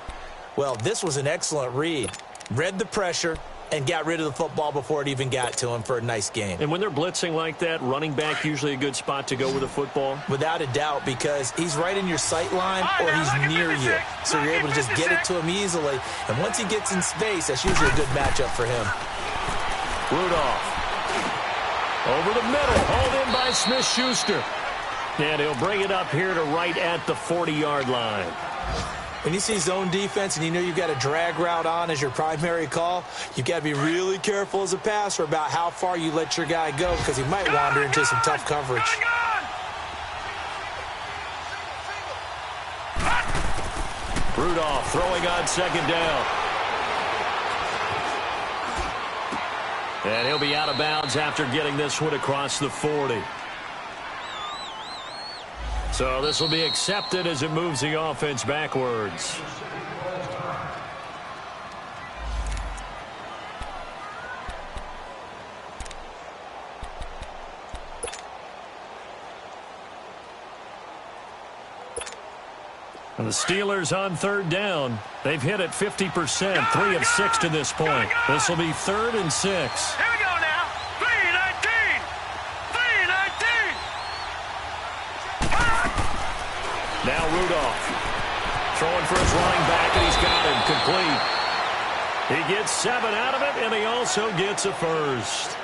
Well, this was an excellent read. Read the pressure and got rid of the football before it even got to him for a nice game. And when they're blitzing like that, running back usually a good spot to go with the football? Without a doubt, because he's right in your sight line or he's near you. So you're able to just get it to him easily. And once he gets in space, that's usually a good matchup for him. Rudolph. Over the middle. Hauled in by Smith-Schuster. And he'll bring it up here to right at the 40-yard line. When you see zone defense and you know you've got a drag route on as your primary call, you've got to be really careful as a passer about how far you let your guy go because he might wander into some tough coverage. Rudolph throwing on 2nd down. And he'll be out of bounds after getting this one across the 40. So this will be accepted as it moves the offense backwards. And the Steelers on 3rd down. They've hit it 50%, 3 of 6 to this point. This will be 3rd and 6. Here we go now. 3-19. 3-19. Now Rudolph. Throwing for his running back, and he's got him complete. He gets 7 out of it, and he also gets a first.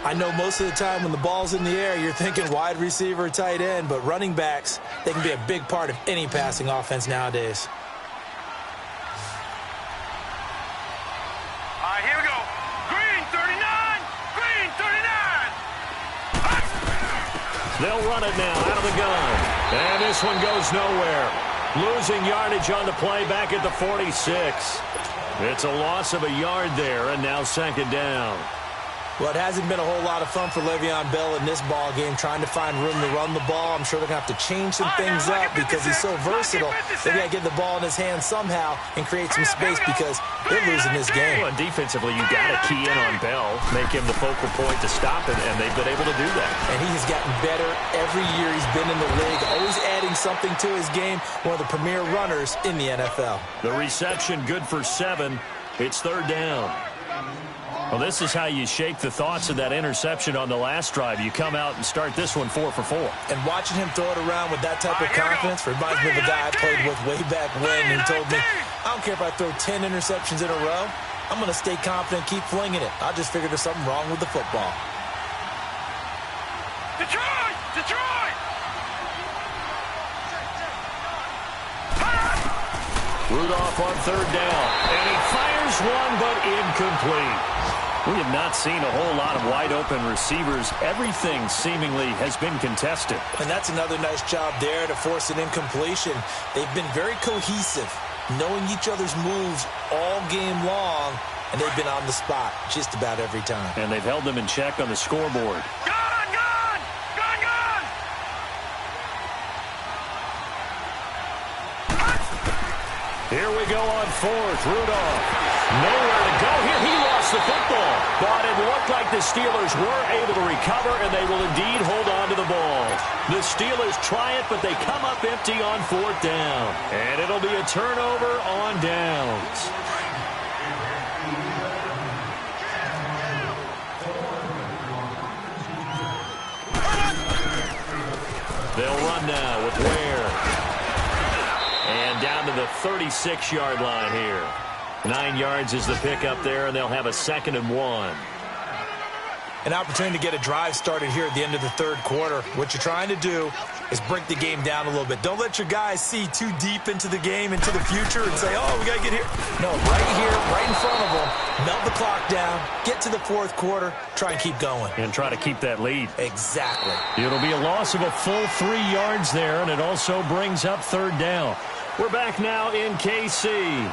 I know most of the time when the ball's in the air, you're thinking wide receiver, tight end, but running backs, they can be a big part of any passing offense nowadays. All right, here we go. Green 39. Green 39. They'll run it now out of the gun. And this one goes nowhere. Losing yardage on the play back at the 46. It's a loss of a yard there, and now second down. Well, it hasn't been a whole lot of fun for Le'Veon Bell in this ball game, trying to find room to run the ball. I'm sure they're going to have to change some things up because he's so versatile. They've got to get the ball in his hands somehow and create some space because they're losing this game. Well, defensively, you've got to key in on Bell, make him the focal point to stop it, and they've been able to do that. And he has gotten better every year he's been in the league, always adding something to his game, one of the premier runners in the NFL. The reception good for 7. It's third down. Well, this is how you shake the thoughts of that interception on the last drive. You come out and start this one 4 for 4. And watching him throw it around with that type of confidence reminds me of a guy I played with way back when. He told me, I don't care if I throw 10 interceptions in a row. I'm going to stay confident, keep flinging it. I just figured there's something wrong with the football. Detroit! Detroit! Rudolph on third down. And he fires one, but incomplete. We have not seen a whole lot of wide-open receivers. Everything seemingly has been contested. And that's another nice job there to force an incompletion. They've been very cohesive, knowing each other's moves all game long, and they've been on the spot just about every time. And they've held them in check on the scoreboard. Gun! Gun! Gun! Gun! Here we go on fourth. Rudolph. Nowhere to go here. He lost the football. But it looked like the Steelers were able to recover, and they will indeed hold on to the ball. The Steelers try it, but they come up empty on fourth down. And it'll be a turnover on downs. They'll run now with Ware. And down to the 36-yard line here. 9 yards is the pickup there, and they'll have a 2nd and 1. An opportunity to get a drive started here at the end of the third quarter. What you're trying to do is break the game down a little bit. Don't let your guys see too deep into the game, into the future, and say, oh, we got to get here. No, right here, right in front of them, melt the clock down, get to the fourth quarter, try and keep going. And try to keep that lead. Exactly. It'll be a loss of a full 3 yards there, and it also brings up third down. We're back now in KC.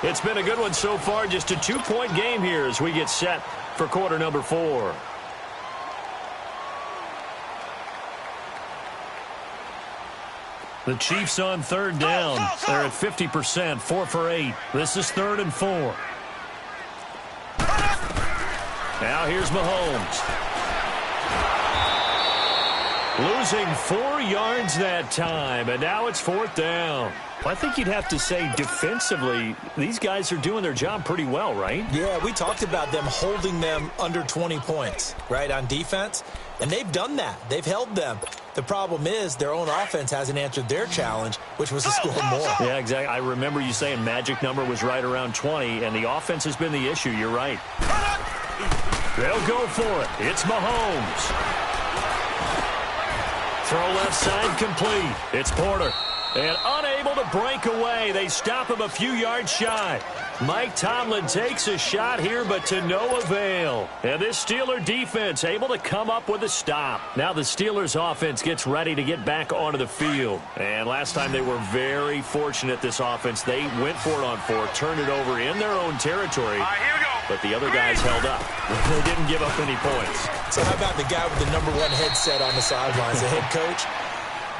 It's been a good one so far, just a 2-point game here as we get set for quarter number 4. The Chiefs on third down. They're at 50%, 4 for 8. This is 3rd and 4. Now here's Mahomes. Losing 4 yards that time, and now it's 4th down. I think you'd have to say defensively, these guys are doing their job pretty well, right? Yeah, we talked about them holding them under 20 points, right, on defense. And they've done that. They've held them. The problem is their own offense hasn't answered their challenge, which was to score more. Yeah, exactly. I remember you saying magic number was right around 20, and the offense has been the issue. You're right. They'll go for it. It's Mahomes. Throw left side complete. It's Porter. And unable to break away. They stop him a few yards shy. Mike Tomlin takes a shot here, but to no avail. And this Steeler defense able to come up with a stop. Now the Steelers offense gets ready to get back onto the field. And last time they were very fortunate, this offense. They went for it on 4, turned it over in their own territory. All right, here we go. But the other guys held up. They didn't give up any points. So how about the guy with the number 1 headset on the sidelines, the head coach?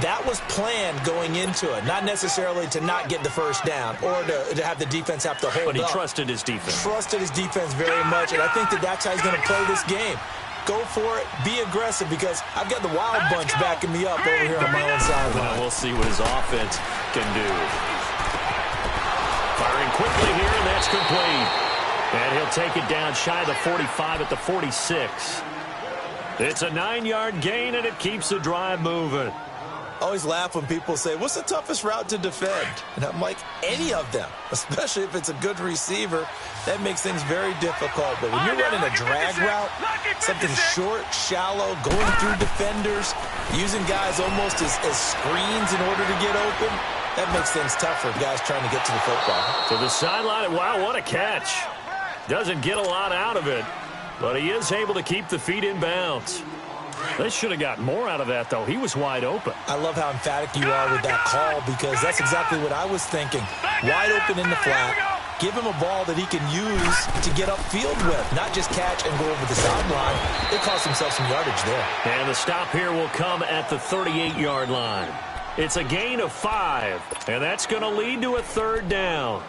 That was planned going into it, not necessarily to not get the first down or to have the defense have to hold up. But he trusted his defense. Trusted his defense very much, and I think that's how he's going to play this game. Go for it, be aggressive, because I've got the wild bunch backing me up over here on my own sideline. Well, we'll see what his offense can do. Firing quickly here, and that's complete. And he'll take it down shy of the 45 at the 46. It's a 9-yard gain, and it keeps the drive moving. always laugh when people say, what's the toughest route to defend? And I'm like, any of them, especially if it's a good receiver. That makes things very difficult. But when you're running a drag route, something short, shallow, going through defenders, using guys almost as screens in order to get open, that makes things tough for guys trying to get to the football. To the sideline, wow, what a catch. Doesn't get a lot out of it, but he is able to keep the feet in bounds. They should have got more out of that, though. He was wide open. I love how emphatic you are with that call, because that's exactly what I was thinking. Wide open in the flat. Give him a ball that he can use to get upfield with, not just catch and go over the sideline. They cost themselves some yardage there. And the stop here will come at the 38-yard line. It's a gain of 5, and that's going to lead to a 3rd down.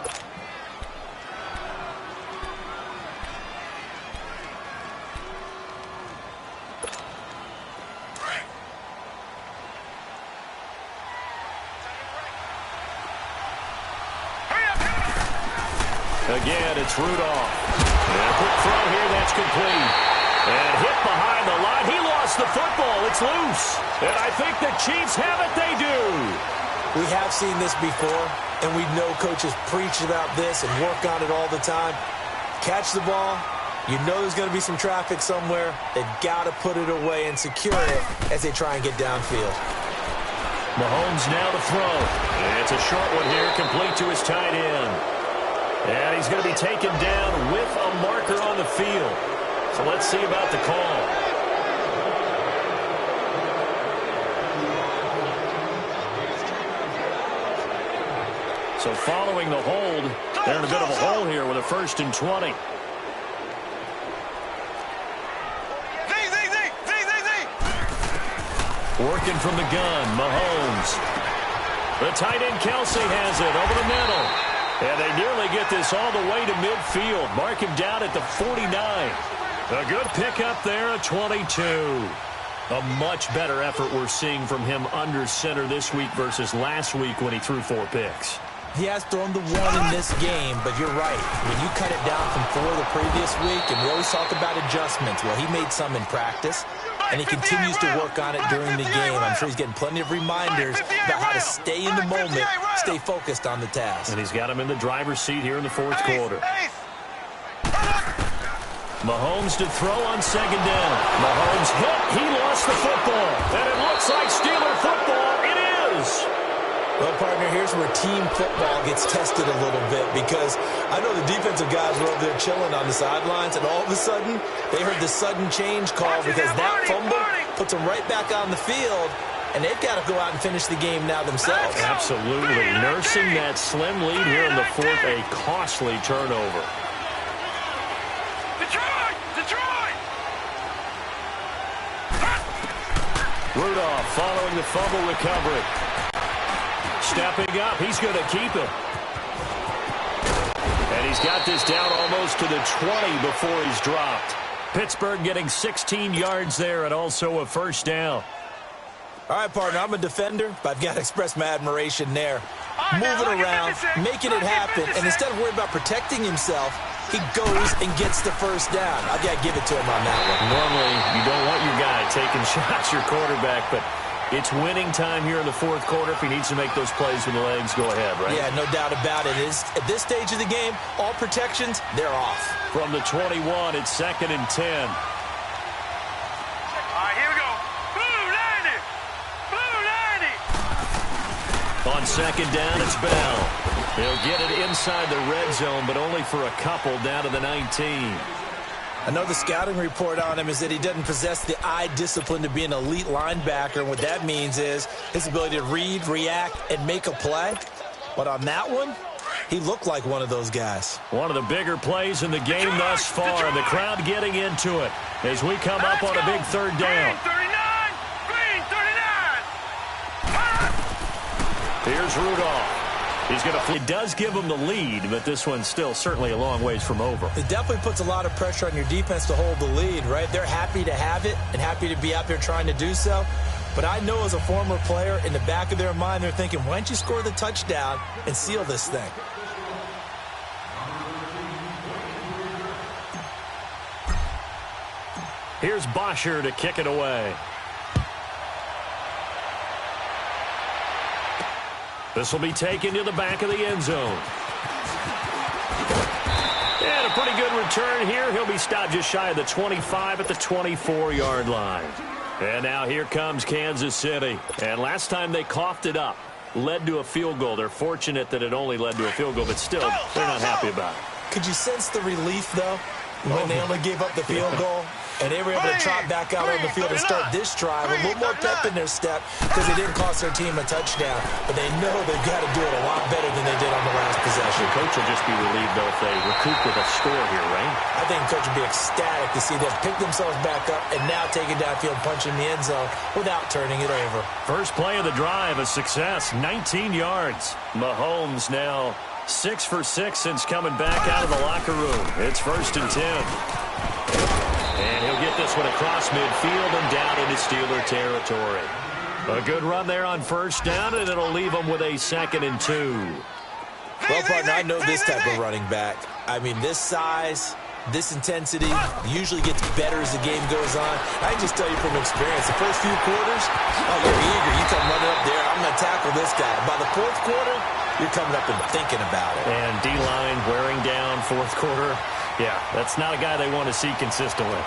Again, it's Rudolph. And a quick throw here, that's complete. And hit behind the line. He lost the football. It's loose. And I think the Chiefs have it. They do. We have seen this before, and we know coaches preach about this and work on it all the time. Catch the ball. You know there's going to be some traffic somewhere. They've got to put it away and secure it as they try and get downfield. Mahomes now to throw. And it's a short one here, complete to his tight end. And he's going to be taken down with a marker on the field. So let's see about the call. So following the hold, they're in a bit of a hole here with a 1st and 20. Working from the gun, Mahomes. The tight end Kelsey has it over the middle. And they nearly get this all the way to midfield. Mark him down at the 49. A good pickup there at 22. A much better effort we're seeing from him under center this week versus last week when he threw 4 picks. He has thrown the 1 in this game, but you're right. When you cut it down from 4 the previous week, and we always talk about adjustments, well, he made some in practice, and he continues to work on it during the game. I'm sure he's getting plenty of reminders about how to stay in the moment, stay focused on the task. And he's got him in the driver's seat here in the 4th quarter. Mahomes to throw on 2nd down. Mahomes hit. He lost the football. And it looks like Steeler football. It is. Well, partner, here's where team football gets tested a little bit, because I know the defensive guys were over there chilling on the sidelines, and all of a sudden, they heard the sudden change call because that fumble puts them right back on the field, and they've got to go out and finish the game now themselves. Absolutely. Nursing that slim lead here in the 4th, a costly turnover. Detroit! Rudolph following the fumble recovery. Stepping up, he's going to keep it. And he's got this down almost to the 20 before he's dropped. Pittsburgh getting 16 yards there and also a 1st down. All right, partner, I'm a defender, but I've got to express my admiration there. Moving around, making it happen, and instead of worrying about protecting himself, he goes and gets the 1st down. I've got to give it to him on that one. Normally, you don't want your guy taking shots, your quarterback, but it's winning time here in the 4th quarter. If he needs to make those plays with the legs, go ahead, right? Yeah, no doubt about it. At this stage of the game, all protections, they're off. From the 21, it's 2nd and 10. All right, here we go. Blue 90! Blue 90! On 2nd down, it's Bell. He'll get it inside the red zone, but only for a couple down to the 19. I know the scouting report on him is that he doesn't possess the eye discipline to be an elite linebacker. And what that means is his ability to read, react, and make a play. But on that one, he looked like one of those guys. One of the bigger plays in the game thus far. The crowd getting into it as we come up on a big 3rd down. Green 39! Here's Rudolph. He's going to. It does give him the lead, but this one's still certainly a long ways from over. It definitely puts a lot of pressure on your defense to hold the lead, right? They're happy to have it and happy to be out there trying to do so. But I know as a former player, in the back of their mind, they're thinking, why don't you score the touchdown and seal this thing? Here's Bosher to kick it away. This will be taken to the back of the end zone. And a pretty good return here. He'll be stopped just shy of the 25 at the 24-yard line. And now here comes Kansas City. And last time they coughed it up, led to a field goal. They're fortunate that it only led to a field goal, but still, they're not happy about it. Could you sense the relief, though, when they only gave up the field goal? And they were able to trot back out on the field and start this drive. A little more pep in their step because it didn't cost their team a touchdown. But they know they've got to do it a lot better than they did on the last possession. The coach will just be relieved, though, if they recoup with a score here, right? I think the coach would be ecstatic to see them pick themselves back up and now take it downfield, punch in the end zone without turning it over. First play of the drive, a success, 19 yards. Mahomes now 6 for 6 since coming back out of the locker room. It's 1st and 10. And he'll get this one across midfield and down into Steeler territory. A good run there on 1st down, and it'll leave them with a 2nd and 2. Well, partner, I know this type of running back. I mean, this size, this intensity usually gets better as the game goes on. I can just tell you from experience, the first few quarters, oh, you're eager. You come running up there, I'm going to tackle this guy. By the 4th quarter, you're coming up and thinking about it. And D-line wearing down 4th quarter. Yeah, that's not a guy they want to see consistently.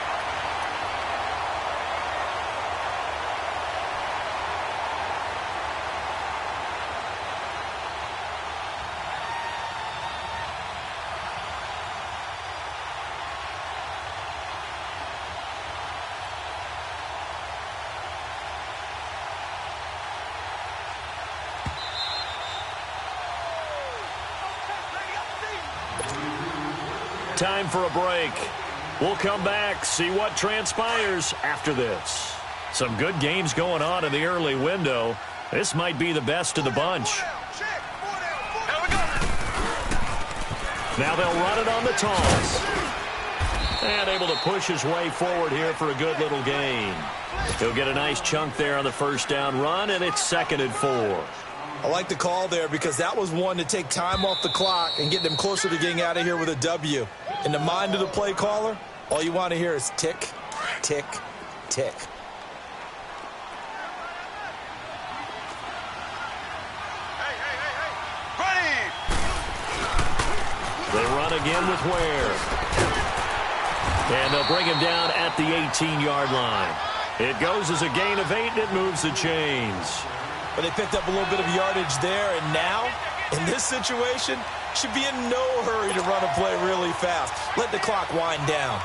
Time for a break. We'll come back, see what transpires after this. Some good games going on in the early window. This might be the best of the bunch. Now they'll run it on the toss. And able to push his way forward here for a good little gain. He'll get a nice chunk there on the 1st down run, and it's 2nd and 4. I like the call there because that was one to take time off the clock and get them closer to getting out of here with a W. In the mind of the play caller, all you want to hear is tick, tick, tick. They run again with Ware. And they'll bring him down at the 18-yard line. It goes as a gain of 8, and it moves the chains. But they picked up a little bit of yardage there, and now, in this situation, should be in no hurry to run a play really fast. Let the clock wind down.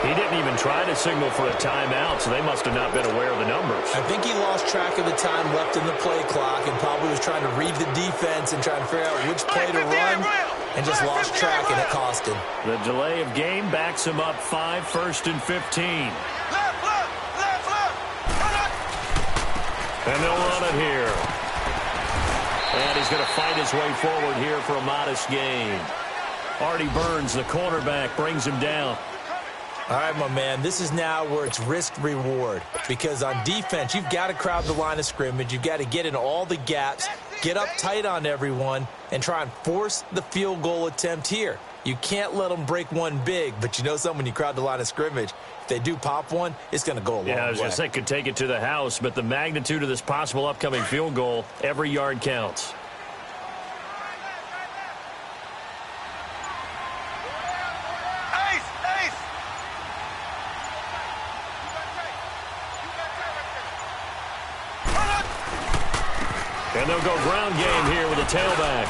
He didn't even try to signal for a timeout, so they must have not been aware of the numbers. I think he lost track of the time left in the play clock and probably was trying to read the defense and trying to figure out which play to run and just lost track, and it cost him. The delay of game backs him up 5, 1st and 15. And they'll run it here. And he's going to fight his way forward here for a modest gain. Artie Burns, the cornerback, brings him down. All right, my man, this is now where it's risk-reward because on defense, you've got to crowd the line of scrimmage. You've got to get in all the gaps, get up tight on everyone, and try and force the field goal attempt here. You can't let them break one big, but you know something, when you crowd the line of scrimmage, if they do pop one, it's going to go a long way. Yeah, I was going to say could take it to the house, but the magnitude of this possible upcoming field goal, every yard counts. And they'll go ground game here with a tailback.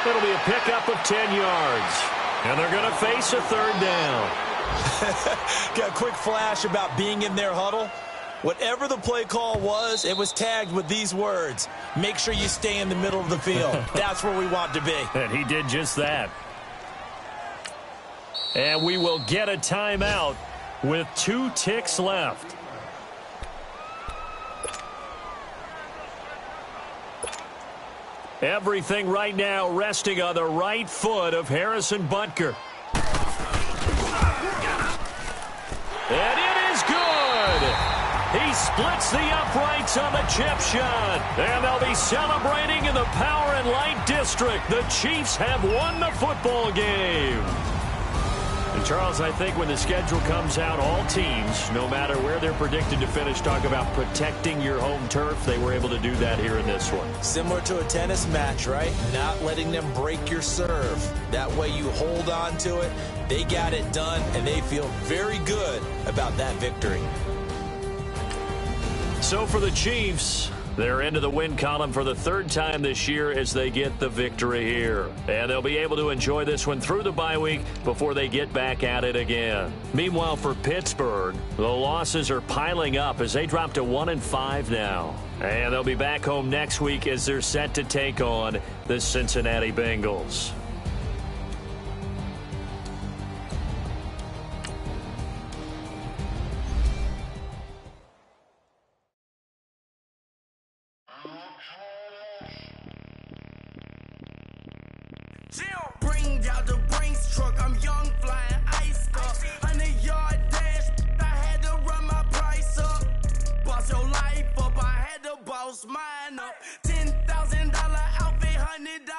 It'll be a pickup of 10 yards. And they're going to face a 3rd down. Got a quick flash about being in their huddle. Whatever the play call was, it was tagged with these words: make sure you stay in the middle of the field. That's where we want to be. And he did just that. And we will get a timeout with 2 ticks left. Everything right now resting on the right foot of Harrison Butker. And it is good. He splits the uprights on the chip shot. And they'll be celebrating in the Power and Light District. The Chiefs have won the football game. And Charles, I think when the schedule comes out, all teams, no matter where they're predicted to finish, talk about protecting your home turf. They were able to do that here in this one. Similar to a tennis match, right? Not letting them break your serve. That way you hold on to it. They got it done, and they feel very good about that victory. So for the Chiefs, they're into the win column for the third time this year as they get the victory here. And they'll be able to enjoy this one through the bye week before they get back at it again. Meanwhile, for Pittsburgh, the losses are piling up as they drop to 1-5 now. And they'll be back home next week as they're set to take on the Cincinnati Bengals. Bring out the Brinks truck, I'm young, flying ice up. 100-yard dash, I had to run my price up. Boss your life up, I had to boss mine up. $10,000 outfit, $100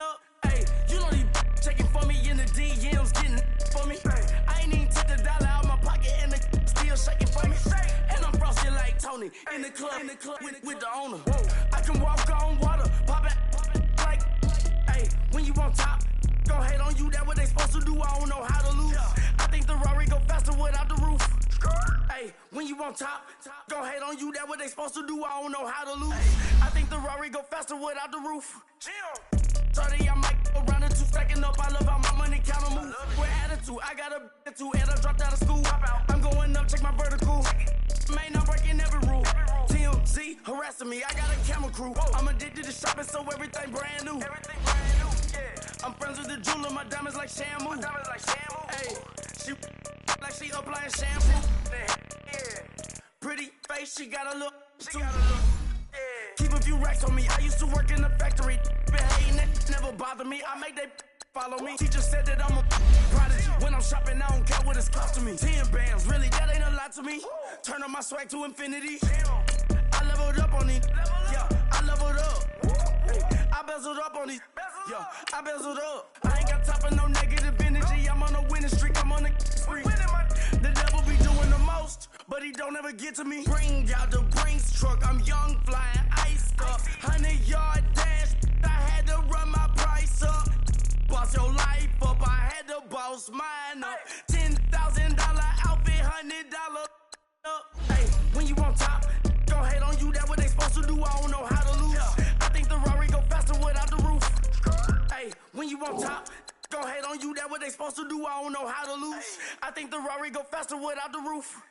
up. Hey, you know these checking for me in the DMs, getting for me. I ain't even took the dollar out my pocket and the still shaking for me. And I'm frosty like Tony in the club with the owner. I can walk on water, pop it like. When you on top, go hate on you, that what they supposed to do, I don't know how to lose. I think the Rari go faster without the roof. Hey, when you on top, go hate on you, that what they supposed to do, I don't know how to lose. I think the Rari go faster without the roof. 30, I might go around the two, stacking up, I love how my money counter move. With attitude, I got a attitude, and I dropped out of school. I'm going up, check my vertical. Man, I'm breaking every rule. TMZ harassing me, I got a camera crew. I'm addicted to shopping, so everything brand new. I'm friends with the jeweler, my diamonds like Shamu. Hey, she like she applying shampoo. Pretty face, she got a look too. Keep a few racks on me, I used to work in the factory. Been hating that, never bother me. I make they follow me. Teacher said that I'm a prodigy. When I'm shopping, I don't care what it's cost to me. 10 bands, really, that ain't a lot to me. Turn on my swag to infinity. I leveled up on these. Yeah, I leveled up. I bezeled up on these. Yeah, I bezeled up. I ain't got time for no negative energy. I'm on a winning streak. I'm on a spree. The devil be doing the most, but he don't ever get to me. Bring out the Brinks truck. I'm young, flying ice up. 100-yard dash. I had to run my price up. Boss your life up. I had to boss mine up. $10,000 outfit, $100 up. Hey, when you on top, go hate on you. That what they supposed to do. I don't know how to lose. I think the Rari go faster without the roof. Hey, when you on top, go hate on you. That what they supposed to do. I don't know how to lose. I think the Rari go faster without the roof.